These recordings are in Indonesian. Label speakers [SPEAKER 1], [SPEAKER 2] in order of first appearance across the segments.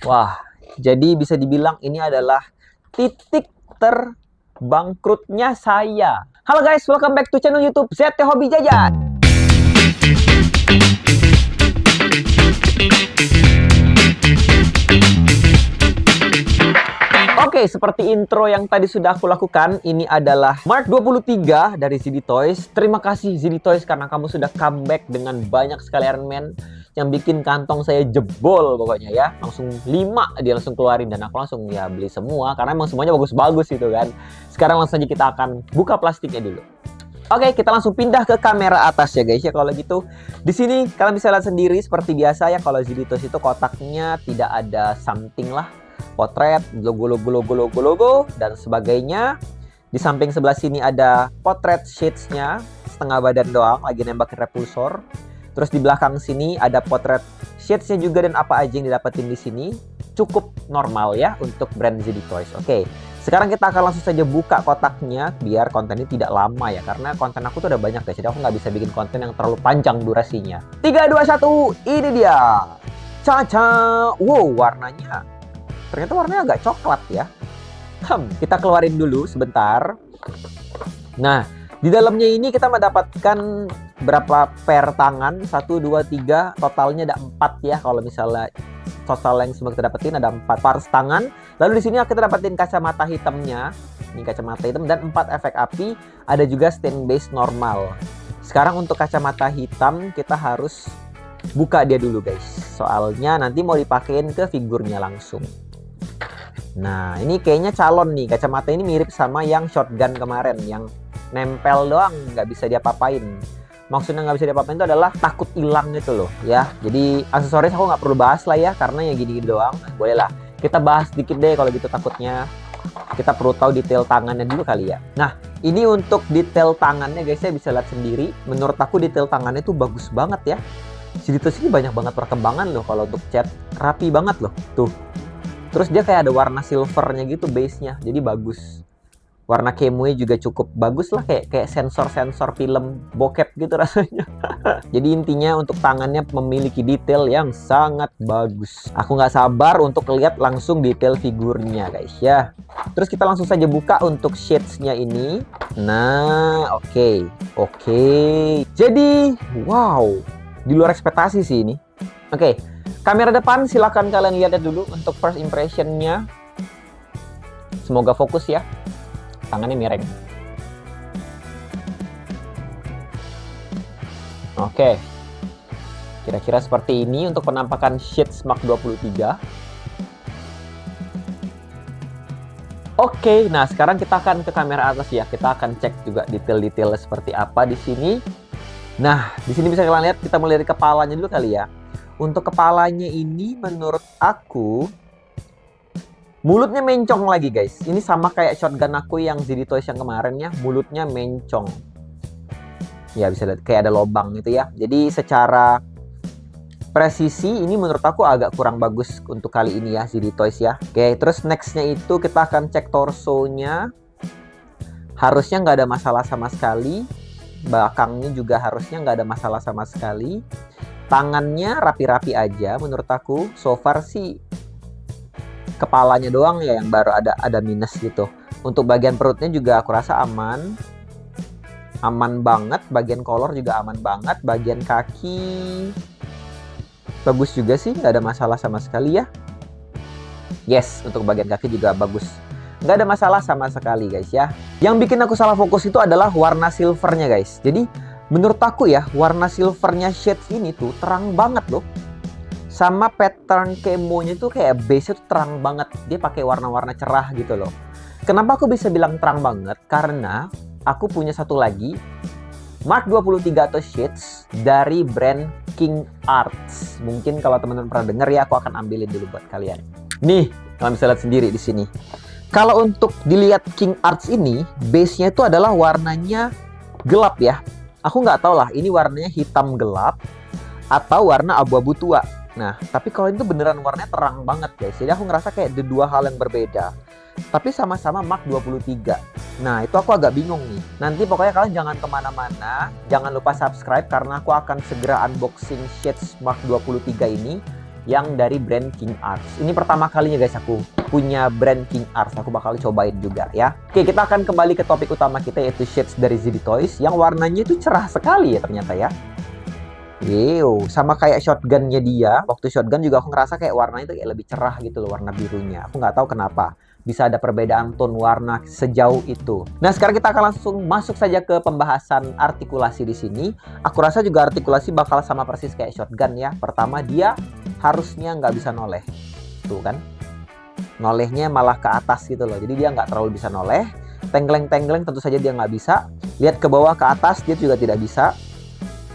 [SPEAKER 1] Wah, jadi bisa dibilang ini adalah titik terbangkrutnya saya. Halo guys, welcome back to channel YouTube ZT Hobi Jajan. Oke, seperti intro yang tadi sudah aku lakukan, ini adalah Mark 23 dari ZD Toys. Terima kasih ZD Toys karena kamu sudah comeback dengan banyak sekali Iron Man yang bikin kantong saya jebol pokoknya ya. Langsung 5 dia langsung keluarin dan aku langsung ya beli semua karena emang semuanya bagus-bagus gitu kan. Sekarang langsung aja kita akan buka plastiknya dulu. Oke, kita langsung pindah ke kamera atas ya guys ya. Kalau gitu, di sini kalian bisa lihat sendiri seperti biasa ya, kalau ZD Toys itu kotaknya tidak ada something lah, potret, logo, dan sebagainya. Di samping sebelah sini ada potret shades-nya, setengah badan doang, lagi nembakin repulsor. Terus di belakang sini ada potret shades-nya juga dan apa aja yang didapetin di sini. Cukup normal ya untuk brand ZD Toys. Oke. Sekarang kita akan langsung saja buka kotaknya biar kontennya tidak lama ya. Karena konten aku tuh udah banyak guys. Jadi aku nggak bisa bikin konten yang terlalu panjang durasinya. 3, 2, 1, ini dia. Caca. Wow, warnanya. Ternyata warnanya agak coklat ya. Kita keluarin dulu sebentar. Nah, di dalamnya ini kita mendapatkan berapa pair tangan? 1, 2, 3. Totalnya ada 4 ya. Kalau misalnya total yang semua kita dapetin ada 4 pars tangan. Lalu di sini kita dapetin kacamata hitamnya. Ini kacamata hitam dan 4 efek api. Ada juga stand base normal. Sekarang untuk kacamata hitam kita harus buka dia dulu guys. Soalnya nanti mau dipakein ke figurnya langsung. Nah, ini kayaknya calon nih. Kacamata ini mirip sama yang shotgun kemarin, yang nempel doang, nggak bisa diapa-apain. Maksudnya nggak bisa diapa-apain itu adalah takut hilang gitu loh ya. Jadi aksesoris aku nggak perlu bahas lah ya, karena ya gini-gini doang. Boleh lah, kita bahas dikit deh kalau gitu takutnya. Kita perlu tahu detail tangannya dulu kali ya. Nah, ini untuk detail tangannya guys, ya bisa lihat sendiri. Menurut aku detail tangannya itu bagus banget ya. ZD Toys ini banyak banget perkembangan loh kalau untuk cat. Rapi banget loh, tuh. Terus dia kayak ada warna silvernya gitu base-nya, jadi bagus. Warna kemonya juga cukup bagus lah, kayak sensor-sensor film bokep gitu rasanya. Jadi intinya untuk tangannya memiliki detail yang sangat bagus. Aku nggak sabar untuk lihat langsung detail figurnya guys ya. Terus kita langsung saja buka untuk shades-nya ini. Nah, oke. Jadi, wow, di luar ekspektasi sih ini. Oke. Kamera depan silakan kalian lihat dulu untuk first impression-nya. Semoga fokus ya. Tangannya miring. Oke. Kira-kira seperti ini untuk penampakan shades Mark 23. Oke, nah sekarang kita akan ke kamera atas ya. Kita akan cek juga detail-detail seperti apa di sini. Nah, di sini bisa kalian lihat, kita mulai dari kepalanya dulu kali ya. Untuk kepalanya ini menurut aku mulutnya mencong lagi guys. Ini sama kayak shotgun aku yang ZD Toys yang kemarin ya. Mulutnya mencong. Ya bisa lihat kayak ada lubang gitu ya. Jadi secara presisi ini menurut aku agak kurang bagus untuk kali ini ya ZD Toys ya. Oke, terus nextnya itu kita akan cek torsonya. Harusnya nggak ada masalah sama sekali. Belakangnya juga harusnya nggak ada masalah sama sekali. Tangannya rapi-rapi aja menurut aku. So far sih kepalanya doang ya yang baru ada minus gitu. Untuk bagian perutnya juga aku rasa aman. Aman banget. Bagian kolor juga aman banget. Bagian kaki bagus juga sih, nggak ada masalah sama sekali ya. Yes, untuk bagian kaki juga bagus. Nggak ada masalah sama sekali guys ya. Yang bikin aku salah fokus itu adalah warna silvernya guys. Jadi menurut aku ya, warna silvernya shades ini tuh terang banget loh. Sama pattern kemonya tuh kayak base-nya tuh terang banget. Dia pakai warna-warna cerah gitu loh. Kenapa aku bisa bilang terang banget? Karena aku punya satu lagi Mark 23 atau shades dari brand King Arts. Mungkin kalau teman-teman pernah dengar ya, aku akan ambilin dulu buat kalian. Nih, kalian bisa lihat sendiri di sini. Kalau untuk dilihat King Arts ini, base-nya itu adalah warnanya gelap ya. Aku nggak tahu lah ini warnanya hitam gelap atau warna abu-abu tua. Nah, tapi kalau itu beneran warnanya terang banget guys. Jadi aku ngerasa kayak ada dua hal yang berbeda. Tapi sama-sama Mark 23. Nah, itu aku agak bingung nih. Nanti pokoknya kalian jangan kemana-mana. Jangan lupa subscribe karena aku akan segera unboxing shades Mark 23 ini. yang dari brand King Arts. Ini pertama kalinya guys aku punya brand King Arts. Aku bakal cobain juga ya. Oke, kita akan kembali ke topik utama kita, yaitu shades dari ZD Toys yang warnanya itu cerah sekali ya ternyata ya. Wow, sama kayak shotgunnya dia. Waktu shotgun juga aku ngerasa kayak warnanya itu kayak lebih cerah gitu loh, warna birunya. Aku nggak tahu kenapa bisa ada perbedaan tone warna sejauh itu. Nah, sekarang kita akan langsung masuk saja ke pembahasan artikulasi di sini. Aku rasa juga artikulasi bakal sama persis kayak shotgun ya. Pertama, dia harusnya nggak bisa noleh. Tuh kan. Nolehnya malah ke atas gitu loh. Jadi dia nggak terlalu bisa noleh. Tengkleng-tengkleng tentu saja dia nggak bisa. Lihat ke bawah ke atas dia juga tidak bisa.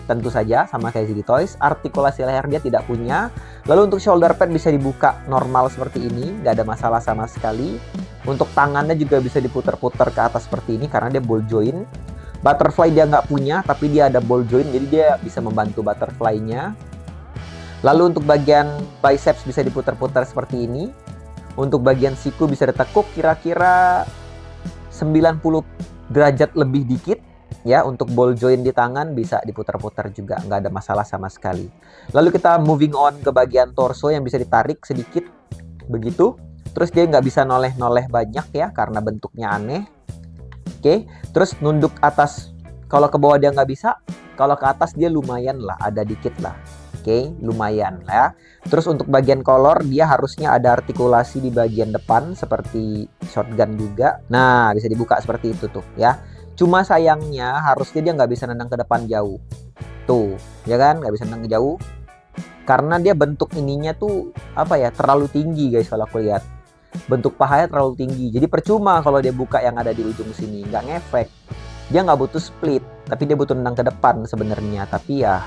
[SPEAKER 1] Tentu saja sama kayak ZD Toys. Artikulasi leher dia tidak punya. Lalu untuk shoulder pad bisa dibuka normal seperti ini, nggak ada masalah sama sekali. Untuk tangannya juga bisa diputar-putar ke atas seperti ini karena dia ball joint. Butterfly dia nggak punya, tapi dia ada ball joint, jadi dia bisa membantu butterfly-nya. Lalu untuk bagian biceps bisa diputar-putar seperti ini. Untuk bagian siku bisa ditekuk kira-kira 90 derajat lebih dikit. Ya, untuk ball joint di tangan bisa diputar-putar juga, nggak ada masalah sama sekali. Lalu kita moving on ke bagian torso yang bisa ditarik sedikit, begitu. Terus dia nggak bisa noleh-noleh banyak ya, karena bentuknya aneh. Oke, terus nunduk atas, kalau ke bawah dia nggak bisa, kalau ke atas dia lumayan lah, ada dikit lah. Oke, lumayan lah ya. Terus untuk bagian kolor, dia harusnya ada artikulasi di bagian depan, seperti shotgun juga. Nah, bisa dibuka seperti itu tuh ya. Cuma sayangnya harusnya dia nggak bisa nendang ke depan jauh. Tuh, ya kan? Nggak bisa nendang ke jauh. Karena dia bentuk ininya tuh, apa ya, terlalu tinggi guys kalau aku lihat. Bentuk pahanya terlalu tinggi. Jadi percuma kalau dia buka yang ada di ujung sini. Nggak ngefek. Dia nggak butuh split. Tapi dia butuh nendang ke depan sebenarnya. Tapi ya,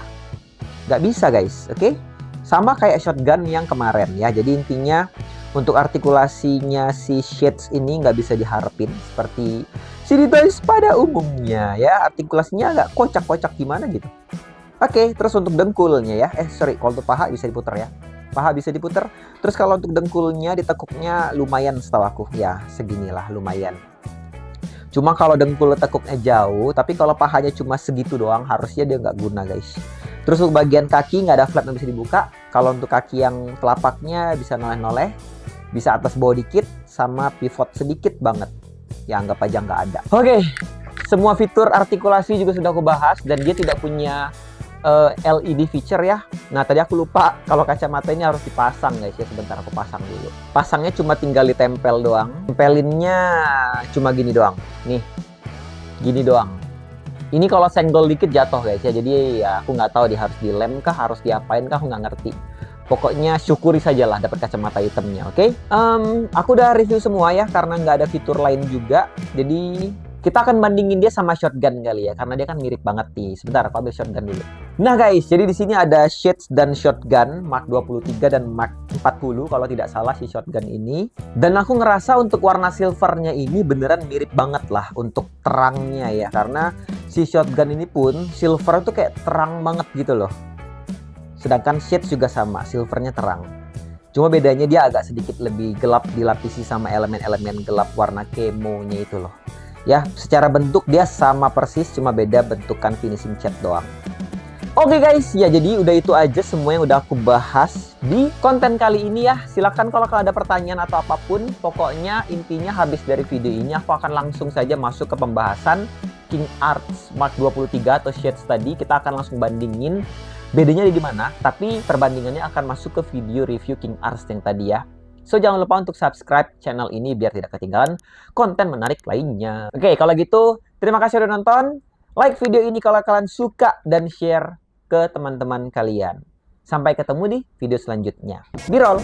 [SPEAKER 1] nggak bisa guys. Oke? Sama kayak shotgun yang kemarin ya. Jadi intinya, untuk artikulasinya si shades ini nggak bisa diharapin seperti ZD Toys pada umumnya ya. Artikulasinya agak kocak-kocak gimana gitu. Oke, terus untuk dengkulnya ya. Kalau untuk paha bisa diputar ya. Paha bisa diputar. Terus kalau untuk dengkulnya ditekuknya lumayan setahu aku. Ya, seginilah lumayan. Cuma kalau dengkul tekuknya jauh, tapi kalau pahanya cuma segitu doang, harusnya dia nggak guna guys. Terus untuk bagian kaki nggak ada flap yang bisa dibuka. Kalau untuk kaki yang telapaknya bisa noleh-noleh. Bisa atas bawah dikit, sama pivot sedikit banget. Ya anggap aja nggak ada. Oke, semua fitur artikulasi juga sudah aku bahas. Dan dia tidak punya LED feature ya. Nah tadi aku lupa kalau kacamata ini harus dipasang guys ya. Sebentar aku pasang dulu. Pasangnya cuma tinggal ditempel doang. Tempelinnya cuma gini doang. Nih, gini doang. Ini kalau senggol dikit jatuh guys ya. Jadi ya aku nggak tahu dia harus dilem kah, harus diapain kah, aku nggak ngerti. Pokoknya syukuri sajalah dapat kacamata hitamnya, oke? Aku udah review semua ya, karena nggak ada fitur lain juga. Jadi kita akan bandingin dia sama shotgun kali ya, karena dia kan mirip banget nih. Sebentar, aku ambil shotgun dulu. Nah guys, jadi di sini ada shades dan shotgun Mark 23 dan Mark 40 kalau tidak salah si shotgun ini. Dan aku ngerasa untuk warna silvernya ini beneran mirip banget lah untuk terangnya ya, karena si shotgun ini pun silver tuh kayak terang banget gitu loh. Sedangkan shades juga sama, silvernya terang. Cuma bedanya dia agak sedikit lebih gelap dilapisi sama elemen-elemen gelap warna kemonya itu loh. Ya, secara bentuk dia sama persis, cuma beda bentukan finishing cat doang. Oke guys, ya jadi udah itu aja semua yang udah aku bahas di konten kali ini ya. Silahkan kalau ada pertanyaan atau apapun. Pokoknya intinya habis dari video ini aku akan langsung saja masuk ke pembahasan King Arts Mark 23 atau shades tadi. Kita akan langsung bandingin bedanya di mana, tapi perbandingannya akan masuk ke video review King Arts yang tadi ya. So, jangan lupa untuk subscribe channel ini biar tidak ketinggalan konten menarik lainnya. Oke, kalau gitu, terima kasih udah nonton. Like video ini kalau kalian suka dan share ke teman-teman kalian. Sampai ketemu di video selanjutnya. Birol!